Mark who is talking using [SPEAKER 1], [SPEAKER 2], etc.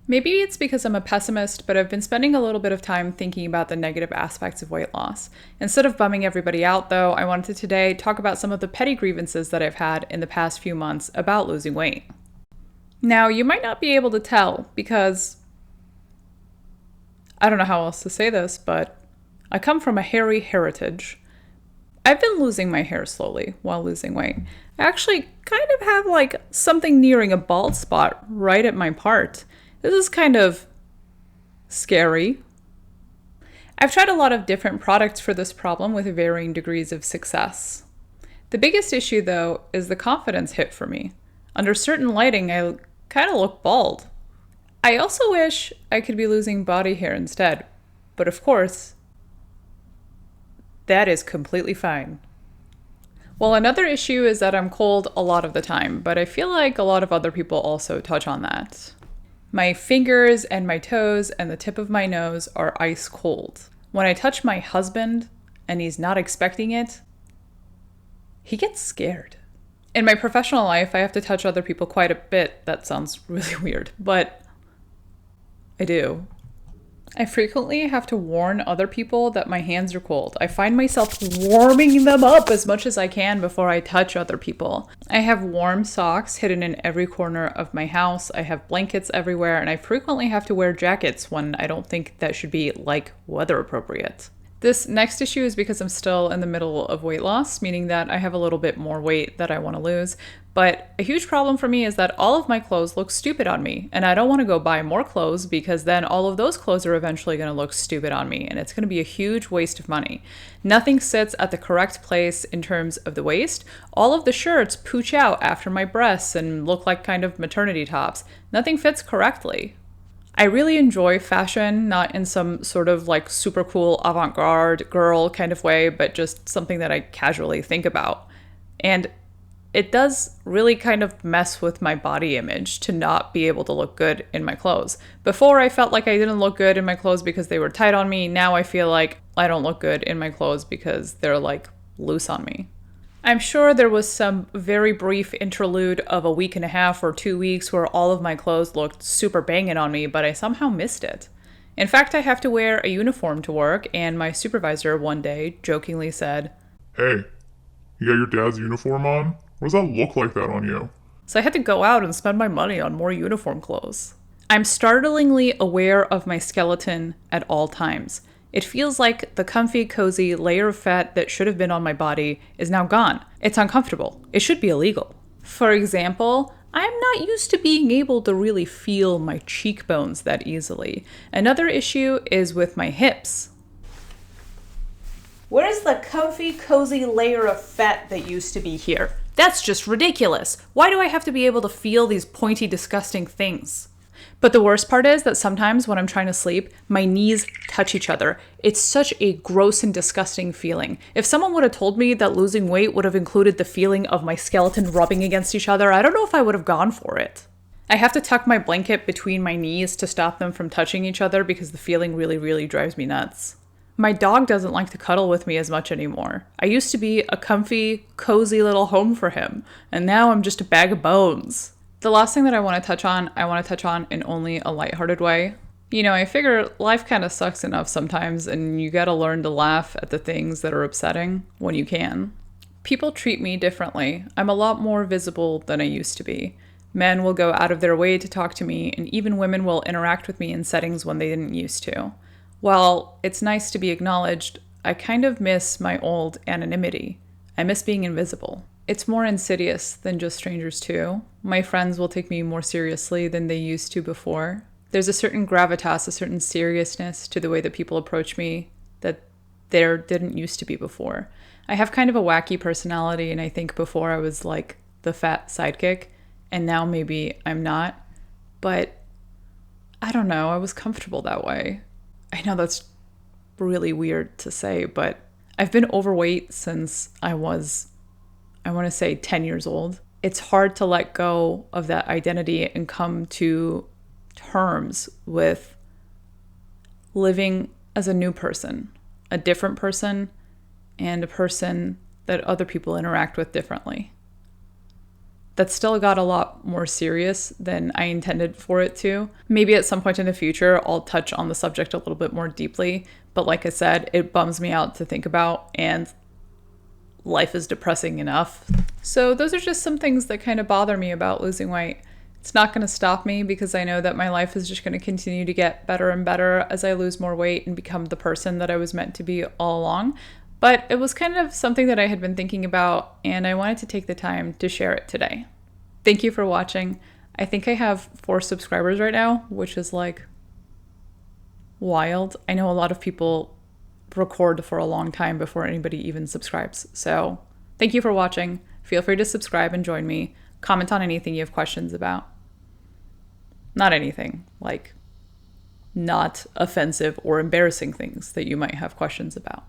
[SPEAKER 1] Maybe it's because I'm a pessimist, but I've been spending a little bit of time thinking about the negative aspects of weight loss. Instead of bumming everybody out, though, I wanted to today talk about some of the petty grievances that I've had in the past few months about losing weight. Now, you might not be able to tell because I don't know how else to say this, but I come from a hairy heritage. I've been losing my hair slowly while losing weight. I actually kind of have like something nearing a bald spot right at my part. This is kind of scary. I've tried a lot of different products for this problem with varying degrees of success. The biggest issue, though, is the confidence hit for me. Under certain lighting, I kind of look bald. I also wish I could be losing body hair instead, but of course, that is completely fine. Well, another issue is that I'm cold a lot of the time, but I feel like a lot of other people also touch on that. My fingers and my toes and the tip of my nose are ice cold. When I touch my husband and he's not expecting it, he gets scared. In my professional life, I have to touch other people quite a bit. That sounds really weird, but I do. I frequently have to warn other people that my hands are cold. I find myself warming them up as much as I can before I touch other people. I have warm socks hidden in every corner of my house. I have blankets everywhere, and I frequently have to wear jackets when I don't think that should be like weather appropriate. This next issue is because I'm still in the middle of weight loss, meaning that I have a little bit more weight that I want to lose. But a huge problem for me is that all of my clothes look stupid on me, and I don't want to go buy more clothes because then all of those clothes are eventually going to look stupid on me, and it's going to be a huge waste of money. Nothing sits at the correct place in terms of the waist. All of the shirts pooch out after my breasts and look like kind of maternity tops. Nothing fits correctly. I really enjoy fashion, not in some sort of like super cool avant-garde girl kind of way, but just something that I casually think about. And it does really kind of mess with my body image to not be able to look good in my clothes. Before, I felt like I didn't look good in my clothes because they were tight on me. Now I feel like I don't look good in my clothes because they're like loose on me. I'm sure there was some very brief interlude of a week and a half or 2 weeks where all of my clothes looked super banging on me, but I somehow missed it. In fact, I have to wear a uniform to work, and my supervisor one day jokingly said,
[SPEAKER 2] "Hey, you got your dad's uniform on? What does that look like that on you?"
[SPEAKER 1] so I had to go out and spend my money on more uniform clothes. I'm startlingly aware of my skeleton at all times. It feels like the comfy, cozy layer of fat that should have been on my body is now gone. It's uncomfortable. It should be illegal. For example, I'm not used to being able to really feel my cheekbones that easily. Another issue is with my hips. Where's the comfy, cozy layer of fat that used to be here? That's just ridiculous. Why do I have to be able to feel these pointy, disgusting things? But the worst part is that sometimes when I'm trying to sleep, my knees touch each other. It's such a gross and disgusting feeling. If someone would have told me that losing weight would have included the feeling of my skeleton rubbing against each other, I don't know if I would have gone for it. I have to tuck my blanket between my knees to stop them from touching each other because the feeling really, really drives me nuts. My dog doesn't like to cuddle with me as much anymore. I used to be a comfy, cozy little home for him, and now I'm just a bag of bones. The last thing that I want to touch on in only a lighthearted way. You know, I figure life kind of sucks enough sometimes, and you gotta learn to laugh at the things that are upsetting when you can. People treat me differently. I'm a lot more visible than I used to be. Men will go out of their way to talk to me, and even women will interact with me in settings when they didn't used to. While it's nice to be acknowledged, I kind of miss my old anonymity. I miss being invisible. It's more insidious than just strangers too. My friends will take me more seriously than they used to before. There's a certain gravitas, a certain seriousness to the way that people approach me that there didn't used to be before. I have kind of a wacky personality, and I think before I was like the fat sidekick, and now maybe I'm not. But I don't know, I was comfortable that way. I know that's really weird to say, but I've been overweight since I want to say 10 years old. It's hard to let go of that identity and come to terms with living as a new person, a different person, and a person that other people interact with differently. that still got a lot more serious than I intended for it to. Maybe at some point in the future, I'll touch on the subject a little bit more deeply. But like I said, it bums me out to think about, and life is depressing enough. So those are just some things that kind of bother me about losing weight. It's not going to stop me because I know that my life is just going to continue to get better and better as I lose more weight and become the person that I was meant to be all along. But it was kind of something that I had been thinking about, and I wanted to take the time to share it today. Thank you for watching. I think I have 4 subscribers right now, which is like wild. I know a lot of people record for a long time before anybody even subscribes. So thank you for watching. Feel free to subscribe and join me. Comment on anything you have questions about. Not anything, like not offensive or embarrassing things that you might have questions about.